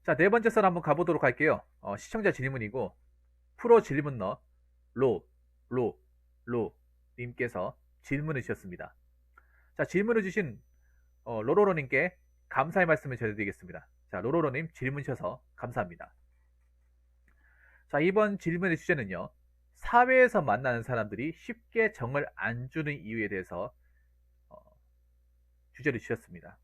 자, 네 번째 썰 한번 가보도록 할게요. 시청자 질문이고, 프로 질문러, 로, 로, 로, 님께서 질문을 주셨습니다. 자, 질문을 주신, 로로로님께 감사의 말씀을 전해드리겠습니다. 자, 로로로님 질문 주셔서 감사합니다. 자, 이번 질문의 주제는요, 사회에서 만나는 사람들이 쉽게 정을 안 주는 이유에 대해서 어, 주제를 주셨습니다.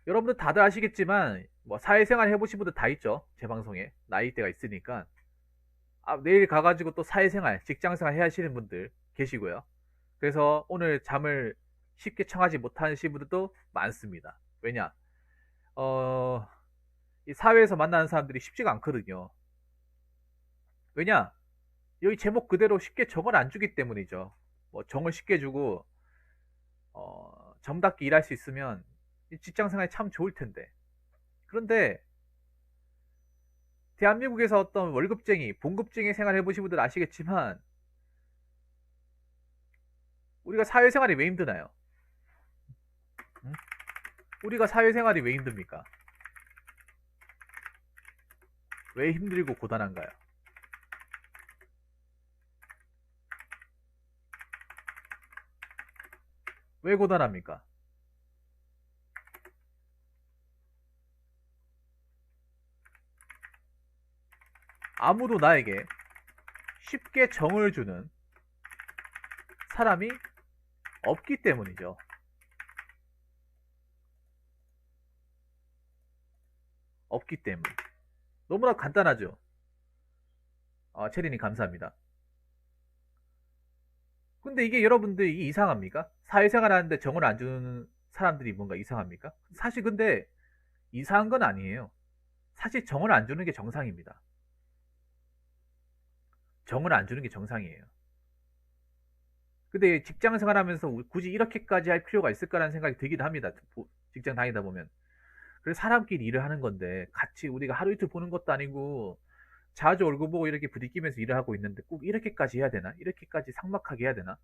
여러분들 다들 아시겠지만 뭐 사회생활 해보신 분들 다 있죠. 제 방송에 나이대가 있으니까 내일 가가지고 또 사회생활 직장생활 해야 하시는 분들 계시고요. 그래서 오늘 잠을 쉽게 청하지 못하시는 분들도 많습니다. 왜냐 어, 이 사회에서 만나는 사람들이 쉽지가 않거든요. 왜냐 여기 제목 그대로 쉽게 정을 안 주기 때문이죠. 뭐 정을 쉽게 주고 정답게 일할 수 있으면 직장생활이 참 좋을 텐데, 그런데 대한민국에서 어떤 월급쟁이, 봉급쟁이 생활 해보신 분들 아시겠지만 우리가 사회생활이 왜 힘드나요? 응? 우리가 사회생활이 왜 힘듭니까? 왜 힘들고 고단한가요? 왜 고단합니까? 아무도 나에게 쉽게 정을 주는 사람이 없기 때문이죠. 없기 때문. 너무나 간단하죠. 체리님 감사합니다. 근데 이게 여러분들이 이상합니까? 사회생활 하는데 정을 안 주는 사람들이 뭔가 이상합니까? 사실 근데 이상한 건 아니에요. 사실 정을 안 주는 게 정상입니다. 정을 안 주는 게 정상이에요. 근데 직장 생활하면서 굳이 이렇게까지 할 필요가 있을까라는 생각이 들기도 합니다. 직장 다니다 보면. 그래서 사람끼리 일을 하는 건데 같이 우리가 하루 이틀 보는 것도 아니고 자주 얼굴 보고 이렇게 부딪히면서 일을 하고 있는데 꼭 이렇게까지 해야 되나? 이렇게까지 삭막하게 해야 되나?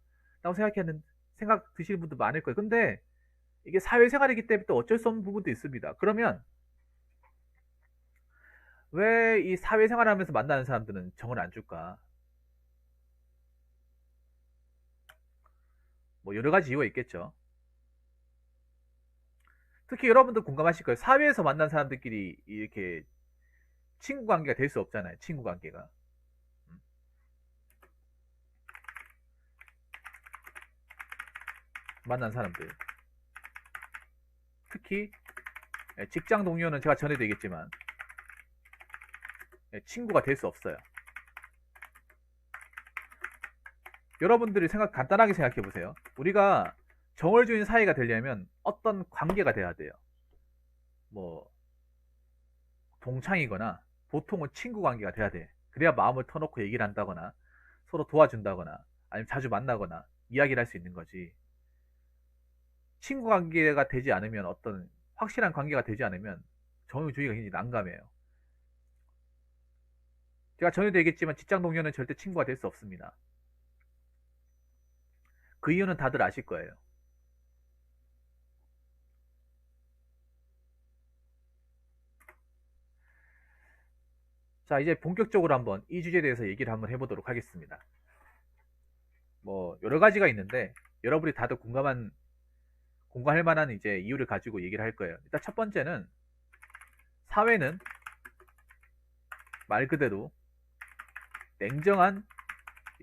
라고 생각하는 생각 드시는 분도 많을 거예요. 근데 이게 사회생활이기 때문에 또 어쩔 수 없는 부분도 있습니다. 그러면 왜 이 사회생활 하면서 만나는 사람들은 정을 안 줄까? 뭐 여러 가지 이유가 있겠죠. 특히 여러분도 공감하실 거예요. 사회에서 만난 사람들끼리 이렇게 친구 관계가 될 수 없잖아요. 친구 관계가. 음. 만난 사람들. 특히 직장 동료는 제가 전에도 얘기했지만 친구가 될 수 없어요. 여러분들이 간단하게 생각해 보세요. 우리가 정을 주는 사이가 되려면 어떤 관계가 돼야 돼요. 뭐 동창이거나 보통은 친구 관계가 돼야 돼. 그래야 마음을 터놓고 얘기를 한다거나 서로 도와준다거나 아니면 자주 만나거나 이야기를 할 수 있는 거지. 친구 관계가 되지 않으면, 어떤 확실한 관계가 되지 않으면 정을 주기가 굉장히 난감해요. 제가 전에도 얘기했지만 직장 동료는 절대 친구가 될 수 없습니다. 그 이유는 다들 아실 거예요. 자, 이제 본격적으로 한번 이 주제에 대해서 얘기를 한번 해보도록 하겠습니다. 뭐 여러 가지가 있는데 여러분이 다들 공감할 만한 이제 이유를 가지고 얘기를 할 거예요. 일단 첫 번째는 사회는 말 그대로 냉정한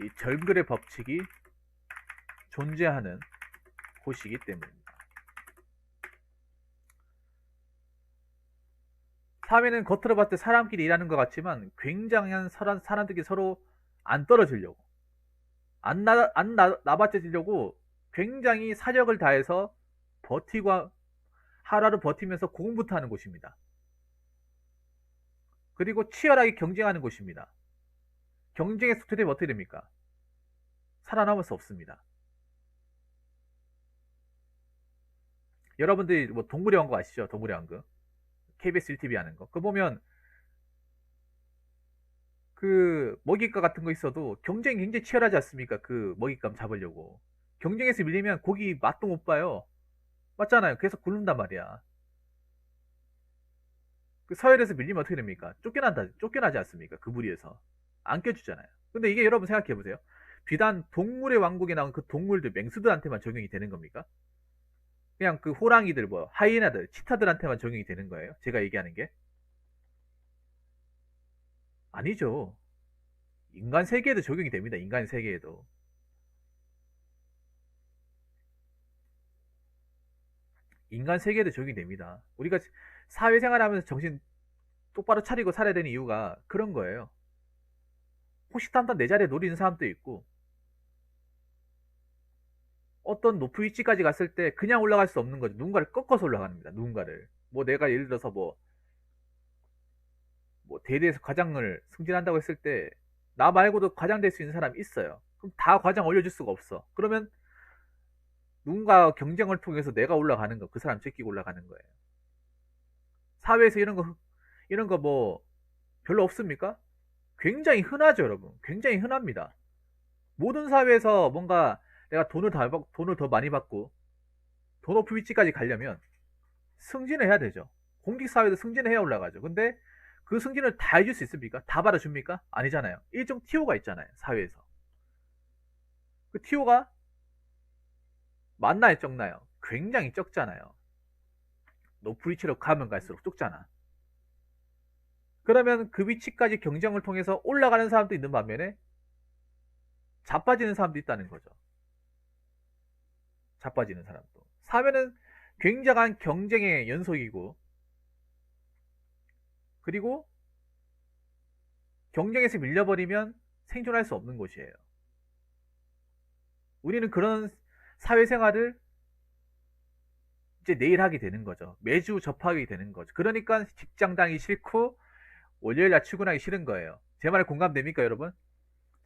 이 절글의 법칙이 존재하는 곳이기 때문입니다. 사회는 겉으로 봤을 때 사람끼리 일하는 것 같지만 굉장한 사람들이 서로 안 떨어지려고, 안 나받쳐지려고 굉장히 사력을 다해서 버티고 하루하루 버티면서 공부부터 하는 곳입니다. 그리고 치열하게 경쟁하는 곳입니다. 경쟁의 속도에 어떻게 됩니까? 살아남을 수 없습니다. 여러분들이 뭐 동물의 왕국 아시죠? 동물의 왕국. KBS 1TV 하는 거. 그거 보면 그 먹잇감 같은 거 있어도 경쟁이 굉장히 치열하지 않습니까? 그 먹잇감 잡으려고. 경쟁에서 밀리면 고기 맛도 못 봐요. 맞잖아요. 계속 굶는단 말이야. 그 서열에서 밀리면 어떻게 됩니까? 쫓겨나지 않습니까? 그 무리에서. 안 껴주잖아요. 근데 이게 여러분 생각해 보세요. 비단 동물의 왕국에 나온 그 동물들, 맹수들한테만 적용이 되는 겁니까? 그냥 그 호랑이들, 뭐, 하이에나들, 치타들한테만 적용이 되는 거예요? 제가 얘기하는 게? 아니죠. 인간 세계에도 적용이 됩니다. 인간 세계에도. 인간 세계에도 적용이 됩니다. 우리가 사회생활 하면서 정신 똑바로 차리고 살아야 되는 이유가 그런 거예요. 호시탐탐 내 자리에 노리는 사람도 있고, 어떤 높은 위치까지 갔을 때 그냥 올라갈 수 없는 거죠. 누군가를 꺾어서 올라갑니다. 누군가를. 뭐 내가 예를 들어서 뭐 대리에서 과장을 승진한다고 했을 때 나 말고도 과장 될 수 있는 사람이 있어요. 그럼 다 과장 올려줄 수가 없어. 그러면 누군가 경쟁을 통해서 내가 올라가는 거, 그 사람 제끼고 올라가는 거예요. 사회에서 이런 거 뭐 별로 없습니까? 굉장히 흔하죠, 여러분. 굉장히 흔합니다. 모든 사회에서 뭔가 내가 돈을 더 많이 받고 더 높은 위치까지 가려면 승진을 해야 되죠. 공직사회도 승진을 해야 올라가죠. 근데 그 승진을 다 해줄 수 있습니까? 다 받아줍니까? 아니잖아요. 일정 티오가 있잖아요. 사회에서. 그 티오가 많나요? 적나요? 굉장히 적잖아요. 높은 위치로 가면 갈수록 적잖아. 그러면 그 위치까지 경쟁을 통해서 올라가는 사람도 있는 반면에 자빠지는 사람도 있다는 거죠. 자빠지는 사람도. 사회는 굉장한 경쟁의 연속이고, 그리고 경쟁에서 밀려버리면 생존할 수 없는 곳이에요. 우리는 그런 사회생활을 이제 내일 하게 되는 거죠. 매주 접하게 되는 거죠. 그러니까 직장 다니기 싫고 월요일 날 출근하기 싫은 거예요. 제 말에 공감됩니까, 여러분?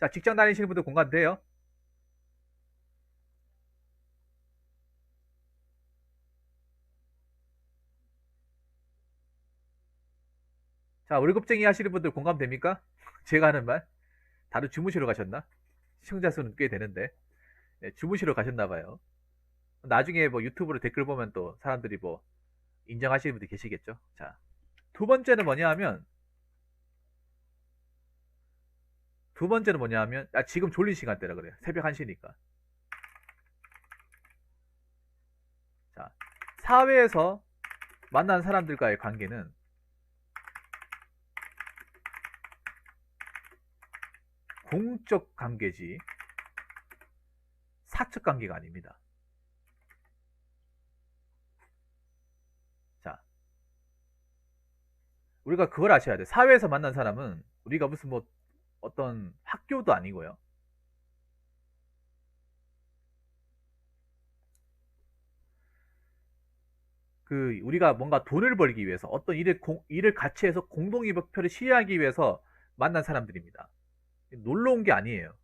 자, 직장 다니시는 분들 공감돼요? 자, 월급쟁이 하시는 분들 공감됩니까? 제가 하는 말? 다들 주무시러 가셨나? 시청자 수는 꽤 되는데. 네, 주무시러 가셨나 봐요. 나중에 뭐 유튜브로 댓글 보면 또 사람들이 뭐 인정하시는 분들 계시겠죠? 자, 두 번째는 뭐냐 하면, 지금 졸린 시간대라 그래요. 새벽 1시니까. 자, 사회에서 만난 사람들과의 관계는 공적 관계지 사적 관계가 아닙니다. 자, 우리가 그걸 아셔야 돼. 사회에서 만난 사람은 우리가 무슨 뭐 어떤 학교도 아니고요. 그 우리가 뭔가 돈을 벌기 위해서 어떤 일을 같이 해서 공동의 목표를 실현하기 위해서 만난 사람들입니다. 놀러 온 게 아니에요.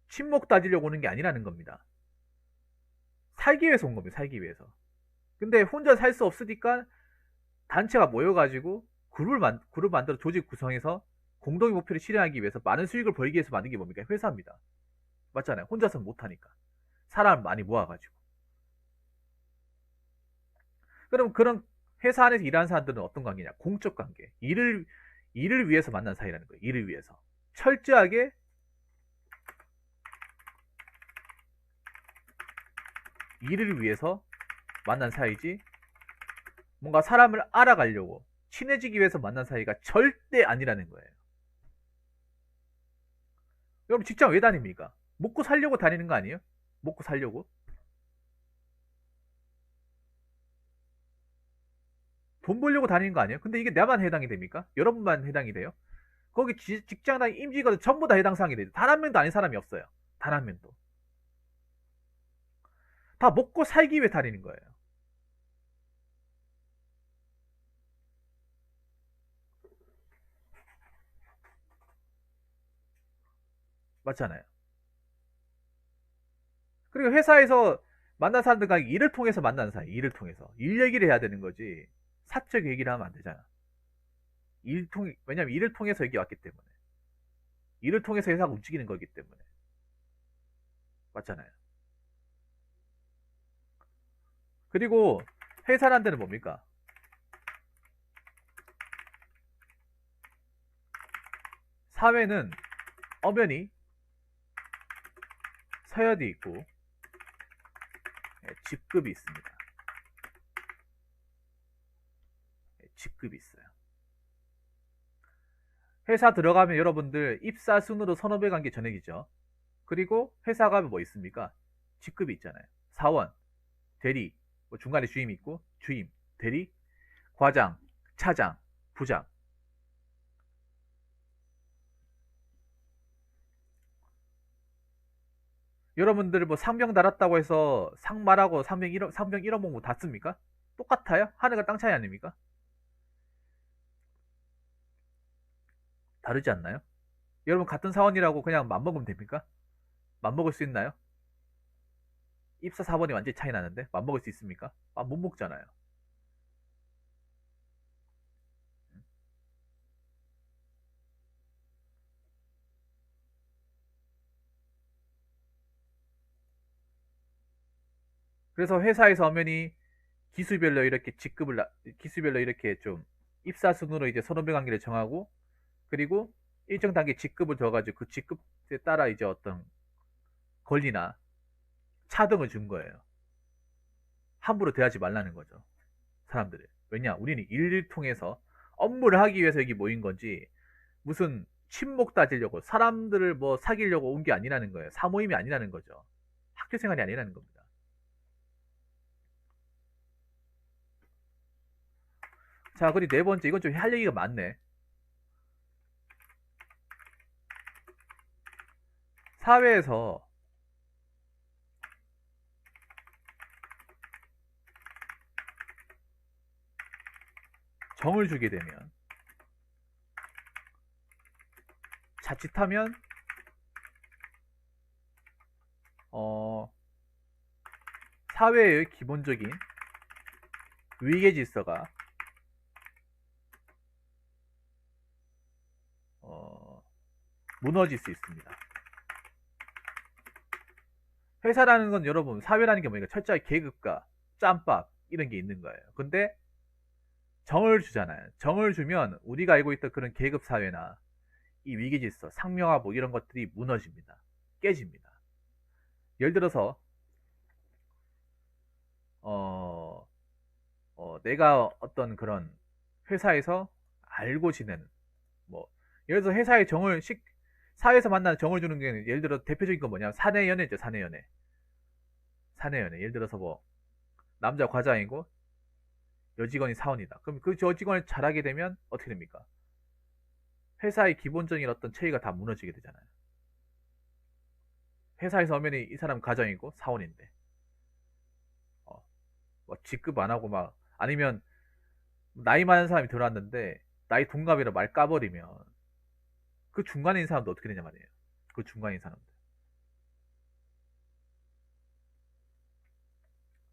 친목 다지려고 오는 게 아니라는 겁니다. 살기 위해서 온 겁니다. 살기 위해서. 근데 혼자 살 수 없으니까 단체가 모여가지고 그룹 만들어 조직 구성해서 공동의 목표를 실현하기 위해서 많은 수익을 벌기 위해서 만든 게 뭡니까? 회사입니다. 맞잖아요. 혼자서는 못하니까. 사람 많이 모아가지고. 그럼 그런 회사 안에서 일하는 사람들은 어떤 관계냐? 공적 관계. 일을 위해서 만난 사이라는 거예요. 일을 위해서. 철저하게 일을 위해서 만난 사이지, 뭔가 사람을 알아가려고 친해지기 위해서 만난 사이가 절대 아니라는 거예요. 여러분 직장 왜 다닙니까? 먹고 살려고 다니는 거 아니에요? 먹고 살려고? 돈 벌려고 다니는 거 아니에요? 근데 이게 나만 해당이 됩니까? 여러분만 해당이 돼요? 거기 직장 다니 임직원 전부 다 해당 사항이 돼요. 단 한 명도 아닌 사람이 없어요. 단 한 명도. 다 먹고 살기 위해 다니는 거예요. 맞잖아요. 그리고 회사에서 만난 사람들과 일을 통해서 만난 사이, 일을 통해서. 일 얘기를 해야 되는 거지. 사적 얘기를 하면 안 되잖아. 왜냐면 일을 통해서 여기 왔기 때문에. 일을 통해서 회사가 움직이는 거기 때문에. 맞잖아요. 그리고 회사란 데는 뭡니까? 사회는 엄연히 서열이 있고 직급이 있습니다. 직급이 있어요. 회사 들어가면 여러분들 입사 순으로 1,500만 개 전액이죠. 그리고 회사 가면 뭐 있습니까? 직급이 있잖아요. 사원, 대리, 뭐 중간에 주임이 있고 주임, 대리, 과장, 차장, 부장. 여러분들 뭐 상병 달았다고 해서 상말하고 상병 1호봉 뭐 닿습니까? 똑같아요? 하늘과 땅 차이 아닙니까? 다르지 않나요? 여러분 같은 사원이라고 그냥 맘먹으면 됩니까? 맘먹을 수 있나요? 입사 사원이 완전히 차이 나는데 맘먹을 수 있습니까? 못 먹잖아요. 그래서 회사에서 엄연히 기수별로 이렇게 기수별로 이렇게 좀 입사 순으로 이제 선후배 관계를 정하고, 그리고 일정 단계 직급을 줘가지고 그 직급에 따라 이제 어떤 권리나 차등을 준 거예요. 함부로 대하지 말라는 거죠, 사람들을. 왜냐, 우리는 일을 통해서 업무를 하기 위해서 여기 모인 건지 무슨 친목 따지려고 사람들을 뭐 사귀려고 온 게 아니라는 거예요. 사모임이 아니라는 거죠. 학교 생활이 아니라는 겁니다. 자, 그리고 네 번째, 이건 좀 할 얘기가 많네. 사회에서 정을 주게 되면, 자칫하면 사회의 기본적인 위계 질서가 무너질 수 있습니다. 회사라는 건 여러분, 사회라는 게 뭐니까 철저히 계급과 짬밥 이런 게 있는 거예요. 근데 정을 주잖아요. 정을 주면 우리가 알고 있던 그런 계급 사회나 이 위계 질서, 상명하복 이런 것들이 무너집니다. 깨집니다. 예를 들어서 내가 어떤 그런 회사에서 알고 지내는, 뭐 예를 들어서 회사의 사회에서 만나는 정을 주는 게, 예를 들어 대표적인 건 뭐냐면 사내연애죠. 사내연애. 사내연애. 예를 들어서 뭐 남자 과장이고 여직원이 사원이다. 그럼 그 여직원을 잘하게 되면 어떻게 됩니까? 회사의 기본적인 어떤 체계가 다 무너지게 되잖아요. 회사에서 엄연히 이 사람 과장이고 사원인데 뭐 직급 안 하고 막, 아니면 나이 많은 사람이 들어왔는데 나이 동갑이라 말 까버리면 그 중간에 있는 사람도 어떻게 되냐 말이에요. 그 중간에 있는 사람들.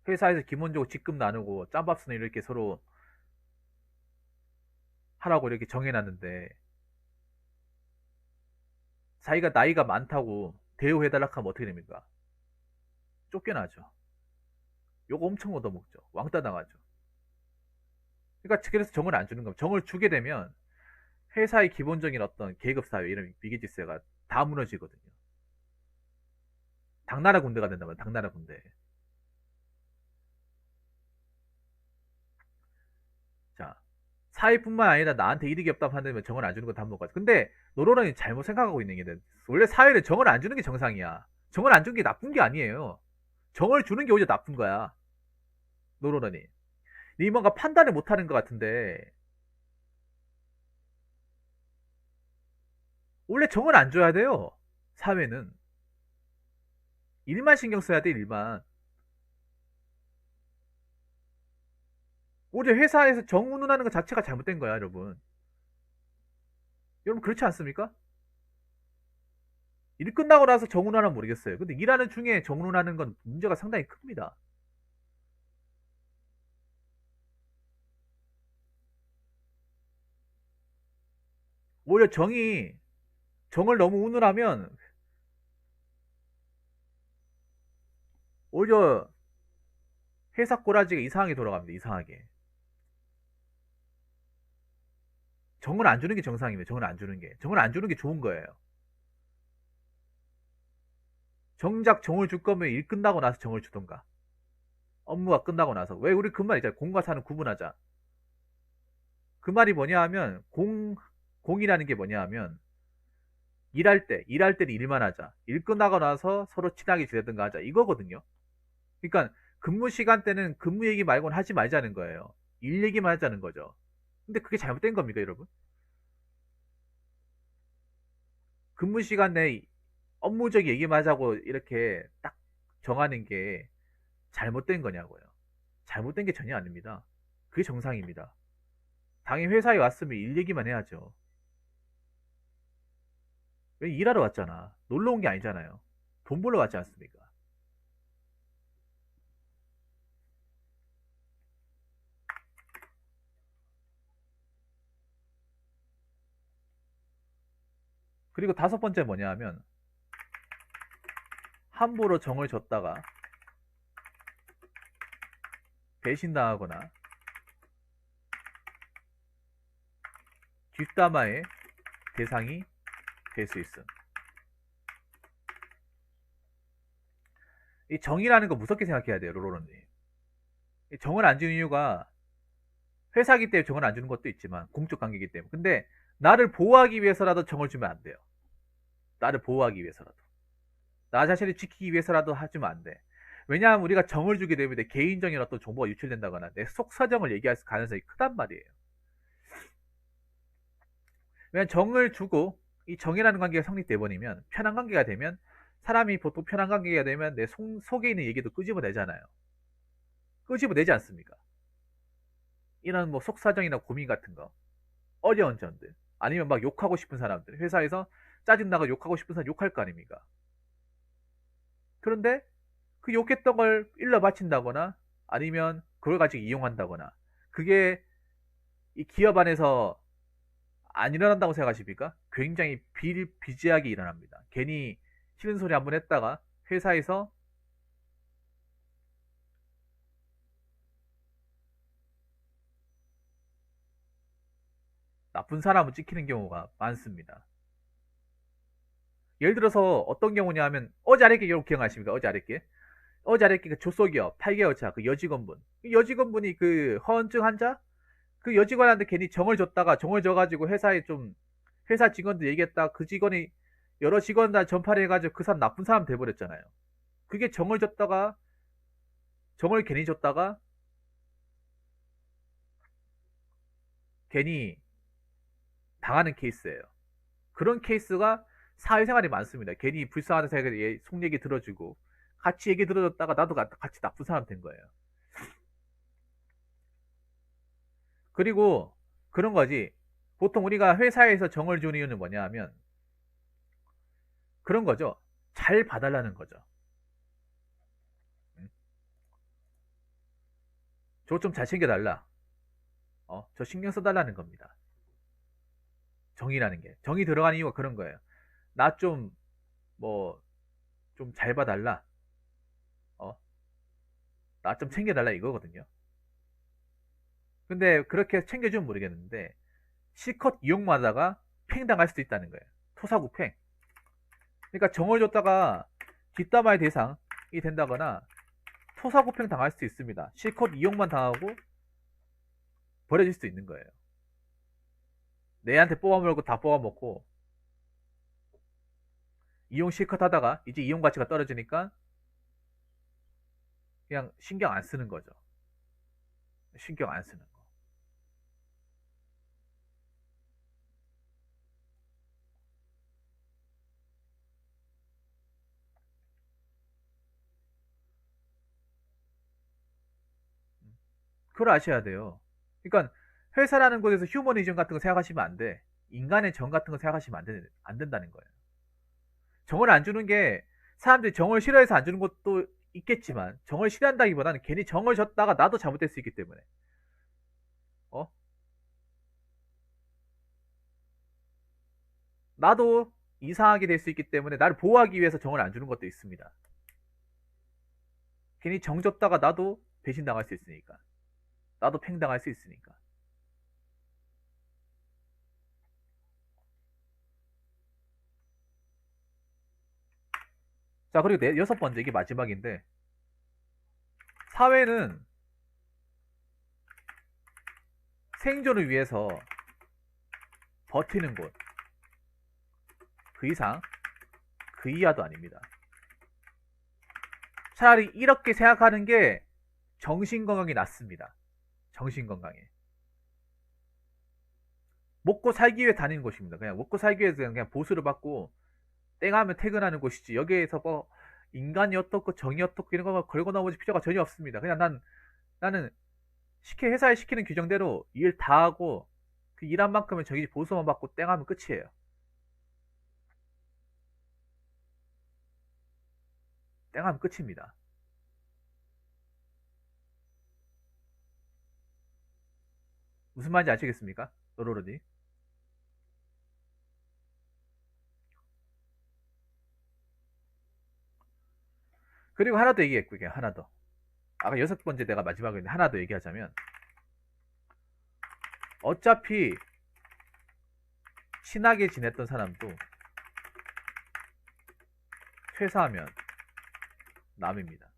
회사에서 기본적으로 직급 나누고 짬밥순을 이렇게 서로 하라고 이렇게 정해놨는데 자기가 나이가 많다고 대우해달라 하면 어떻게 됩니까? 쫓겨나죠. 요거 엄청 얻어먹죠. 왕따 당하죠. 그러니까 그래서 정을 안 주는 겁니다. 정을 주게 되면 회사의 기본적인 어떤 계급사회 이런 위계질서가 다 무너지거든요. 당나라 군대가 된다면 당나라 군대. 자, 사회뿐만 아니라 나한테 이득이 없다고 한다면 정을 안 주는 것도 한번 가죠. 근데 노로런이 잘못 생각하고 있는 게, 원래 사회는 정을 안 주는 게 정상이야. 정을 안 주는 게 나쁜 게 아니에요. 정을 주는 게 오히려 나쁜 거야. 노로런이. 니 뭔가 판단을 못 하는 것 같은데, 원래 정을 안 줘야 돼요. 사회는. 일만 신경 써야 돼, 일만. 오히려 회사에서 정운운하는 것 자체가 잘못된 거야, 여러분. 여러분, 그렇지 않습니까? 일 끝나고 나서 정운하면 모르겠어요. 근데 일하는 중에 정운하는 건 문제가 상당히 큽니다. 오히려 정을 너무 운운하면 오히려 회사 꼬라지가 이상하게 돌아갑니다. 이상하게. 정을 안 주는 게 정상이에요. 정을 안 주는 게. 정을 안 주는 게 좋은 거예요. 정작 정을 줄 거면 일 끝나고 나서 정을 주던가. 업무가 끝나고 나서. 왜 우리 그 말 있잖아요. 공과 사는 구분하자. 그 말이 뭐냐 하면 공이라는 게 뭐냐 하면 일할 때는 일만 하자. 일 끝나고 나서 서로 친하게 지내든가 하자. 이거거든요. 그러니까 근무 시간 때는 근무 얘기 말고는 하지 말자는 거예요. 일 얘기만 하자는 거죠. 근데 그게 잘못된 겁니까, 여러분? 근무 시간 내에 업무적 얘기만 하자고 이렇게 딱 정하는 게 잘못된 거냐고요. 잘못된 게 전혀 아닙니다. 그게 정상입니다. 당연히 회사에 왔으면 일 얘기만 해야죠. 왜 일하러 왔잖아. 놀러 온 게 아니잖아요. 돈 벌러 왔지 않습니까? 그리고 다섯 번째 뭐냐 하면 함부로 정을 줬다가 배신당하거나 뒷담화의 대상이 될 수 있음. 이 정이라는 거 무섭게 생각해야 돼요, 로로로님. 정을 안 주는 이유가 회사기 때문에 정을 안 주는 것도 있지만 공적 관계이기 때문에. 근데 나를 보호하기 위해서라도 정을 주면 안 돼요. 나를 보호하기 위해서라도. 나 자신을 지키기 위해서라도 하주면 안 돼. 왜냐하면 우리가 정을 주게 되면 내 개인적인 어떤 정보가 유출된다거나 내 속 사정을 얘기할 가능성이 크단 말이에요. 왜냐하면 정을 주고 이 정이라는 관계가 성립돼 버리면 편한 관계가 되면 사람이 보통 편한 관계가 되면 내 속에 있는 얘기도 끄집어내잖아요. 끄집어내지 않습니까? 이런 뭐 속사정이나 고민 같은 거, 어려운 점들, 아니면 막 욕하고 싶은 사람들, 회사에서 짜증나고 욕하고 싶은 사람 욕할 거 아닙니까? 그런데 그 욕했던 걸 일러 바친다거나 아니면 그걸 가지고 이용한다거나 그게 이 기업 안에서 안 일어난다고 생각하십니까? 굉장히 비일비재하게 일어납니다. 괜히 싫은 소리 한번 했다가 회사에서 나쁜 사람을 찍히는 경우가 많습니다. 예를 들어서 어떤 경우냐 하면 어제 아랫게 여러분 기억나십니까? 어제 아랫게 그 조석이요 8개월 차 그 여직원분 여직원분이 그 허언증 환자 그 여직원한테 괜히 정을 줬다가 정을 줘가지고 회사에 좀 회사 직원들 얘기했다 그 직원이 여러 직원들 전파를 해가지고 그 사람 나쁜 사람 돼버렸잖아요. 그게 정을 괜히 줬다가 괜히 당하는 케이스예요. 그런 케이스가 사회생활이 많습니다. 괜히 불쌍한 사람에게 속 얘기 들어주고 같이 얘기 들어줬다가 나도 같이 나쁜 사람 된 거예요. 그리고 그런 거지. 보통 우리가 회사에서 정을 주는 이유는 뭐냐 하면 그런 거죠. 잘 봐달라는 거죠. 저 좀 잘 챙겨달라. 저 신경 써달라는 겁니다. 정이라는 게. 정이 들어가는 이유가 그런 거예요. 나 좀, 뭐, 좀 잘 봐달라. 어, 나 좀 챙겨달라 이거거든요. 근데 그렇게 챙겨주면 모르겠는데, 실컷 이용하다가 팽당할 수도 있다는 거예요. 토사구팽. 그러니까 정을 줬다가 뒷담화의 대상이 된다거나 토사구팽 당할 수도 있습니다. 실컷 이용만 당하고 버려질 수도 있는 거예요. 내한테 뽑아먹고 다 뽑아먹고 이용 실컷 하다가 이제 이용 가치가 떨어지니까 그냥 신경 안 쓰는 거죠. 신경 안 쓰는 거. 그걸 아셔야 돼요. 그러니까 회사라는 곳에서 휴머니즘 같은 거 생각하시면 안 돼. 인간의 정 같은 거 생각하시면 안 된다는 거예요. 정을 안 주는 게 사람들이 정을 싫어해서 안 주는 것도 있겠지만 정을 싫어한다기보다는 괜히 정을 줬다가 나도 잘못될 수 있기 때문에 어? 나도 이상하게 될 수 있기 때문에 나를 보호하기 위해서 정을 안 주는 것도 있습니다. 괜히 정 줬다가 나도 배신당할 수 있으니까 나도 팽당할 수 있으니까 자, 그리고 여섯 번째, 이게 마지막인데, 사회는 생존을 위해서 버티는 곳, 그 이상, 그 이하도 아닙니다. 차라리 이렇게 생각하는 게 정신건강이 낫습니다. 정신건강에. 먹고 살기 위해 다니는 곳입니다. 그냥 먹고 살기 위해서 그냥 보수를 받고 땡하면 퇴근하는 곳이지. 여기에서 뭐 인간이 어떻고 정이 어떻고 이런 거 걸고 넘어질 필요가 전혀 없습니다. 그냥 나는 회사에 시키는 규정대로 일 다 하고 그 일한 만큼은 저기 보수만 받고 땡하면 끝이에요. 땡하면 끝입니다. 무슨 말인지 아시겠습니까? 로로로니. 그리고 하나 더 얘기했고, 이게 하나 더. 아까 여섯 번째 내가 마지막에 하나 더 얘기하자면, 어차피 친하게 지냈던 사람도 퇴사하면 남입니다.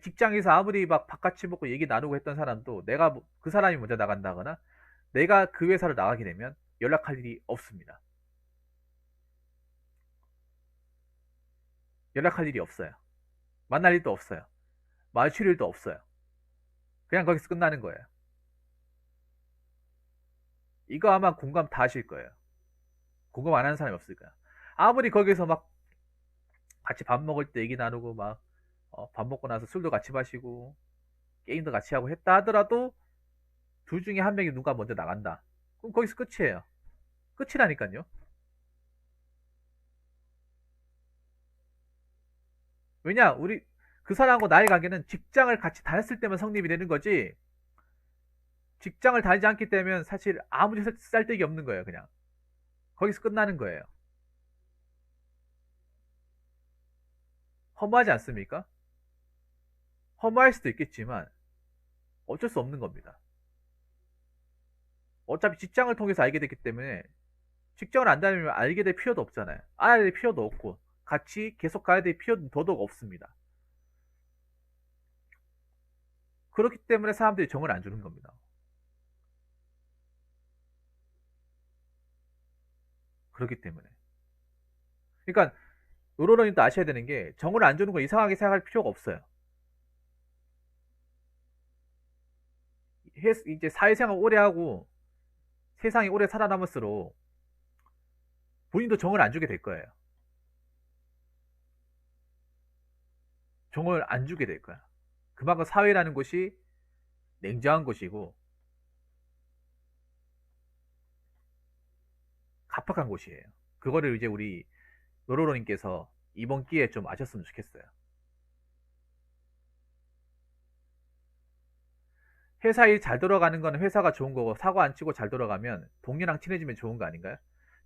직장에서 아무리 막 바깥집 먹고 얘기 나누고 했던 사람도 내가 그 사람이 먼저 나간다거나 내가 그 회사를 나가게 되면 연락할 일이 없습니다. 연락할 일이 없어요. 만날 일도 없어요. 마주칠 일도 없어요. 그냥 거기서 끝나는 거예요. 이거 아마 공감 다 하실 거예요. 공감 안 하는 사람이 없을 거야. 아무리 거기서 막 같이 밥 먹을 때 얘기 나누고 막 밥 먹고 나서 술도 같이 마시고 게임도 같이 하고 했다 하더라도 둘 중에 한 명이 누가 먼저 나간다. 그럼 거기서 끝이에요. 끝이라니까요. 왜냐, 우리 그 사람하고 나의 관계는 직장을 같이 다녔을 때만 성립이 되는 거지. 직장을 다니지 않기 때문에 사실 아무리 쌀데기 없는 거예요, 그냥. 거기서 끝나는 거예요. 허무하지 않습니까? 허무할 수도 있겠지만 어쩔 수 없는 겁니다. 어차피 직장을 통해서 알게 됐기 때문에 직장을 안 다니면 알게 될 필요도 없잖아요. 알아야 될 필요도 없고 같이 계속 가야 될 필요도 더더욱 없습니다. 그렇기 때문에 사람들이 정을 안 주는 겁니다. 그렇기 때문에. 그러니까 노로로님도 아셔야 되는 게 정을 안 주는 거 이상하게 생각할 필요가 없어요. 이제 사회생활 오래 하고 세상에 오래 살아남을수록 본인도 정을 안 주게 될 거예요. 정을 안 주게 될 거야. 그만큼 사회라는 곳이 냉정한 곳이고 갑박한 곳이에요. 그거를 이제 우리 노로로님께서 이번 기회에 좀 아셨으면 좋겠어요. 회사 일 잘 돌아가는 건 회사가 좋은 거고 사고 안 치고 잘 돌아가면 동료랑 친해지면 좋은 거 아닌가요?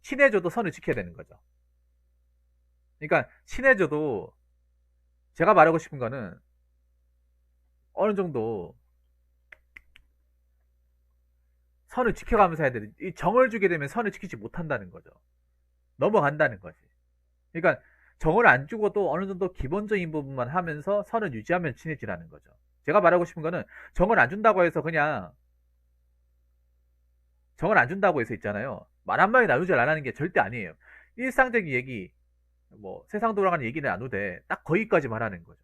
친해져도 선을 지켜야 되는 거죠. 그러니까 친해져도 제가 말하고 싶은 거는 어느 정도 선을 지켜가면서 해야 돼. 이 정을 주게 되면 선을 지키지 못한다는 거죠. 넘어간다는 거지. 그러니까 정을 안 주고도 어느 정도 기본적인 부분만 하면서 선을 유지하면 친해지라는 거죠. 제가 말하고 싶은 거는 정을 안 준다고 해서 그냥 정을 안 준다고 해서 있잖아요. 말 한마디 나누지 않는 게 절대 아니에요. 일상적인 얘기, 뭐 세상 돌아가는 얘기는 나누되 딱 거기까지 말하는 거죠.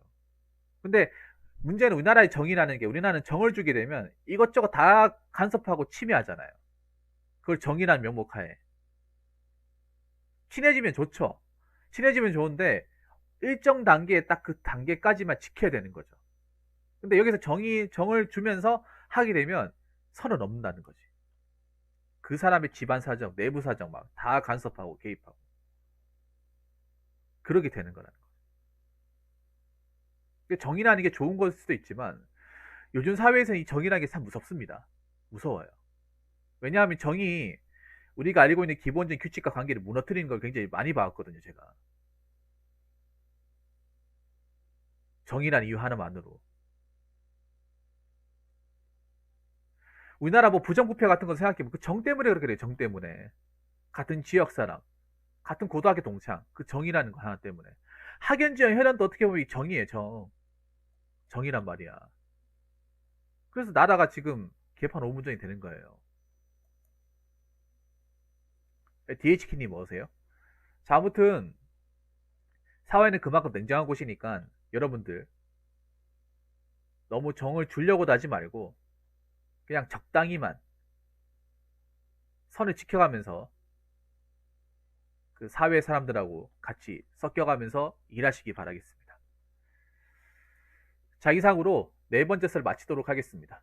근데 문제는 우리나라의 정의라는 게 우리나라는 정을 주게 되면 이것저것 다 간섭하고 침해하잖아요. 그걸 정의라는 명목하에. 친해지면 좋죠. 친해지면 좋은데 일정 단계에 딱 그 단계까지만 지켜야 되는 거죠. 근데 여기서 정을 주면서 하게 되면 선을 넘는다는 거지. 그 사람의 집안 사정, 내부 사정 막 다 간섭하고 개입하고. 그러게 되는 거라는 거예요. 정의라는 게 좋은 걸 수도 있지만 요즘 사회에서는 이 정의라는 게 참 무섭습니다. 무서워요. 왜냐하면 정의, 우리가 알고 있는 기본적인 규칙과 관계를 무너뜨리는 걸 굉장히 많이 봐왔거든요, 제가. 정의란 이유 하나만으로. 우리나라 뭐 부정부패 같은 거 생각해보면 그 정 때문에 그렇게 돼요, 정 때문에. 같은 지역 사람. 같은 고등학교 동창. 그 정이라는 거 하나 때문에. 학연지연 혈연도 어떻게 보면 이 정이에요, 정. 정이란 말이야. 그래서 나라가 지금 개판 오문정이 되는 거예요. DH키님 뭐세요? 자, 아무튼 사회는 그만큼 냉정한 곳이니까 여러분들 너무 정을 주려고 하지 말고 그냥 적당히만 선을 지켜가면서 그 사회 사람들하고 같이 섞여가면서 일하시기 바라겠습니다. 자, 이상으로 네 번째 썰 마치도록 하겠습니다.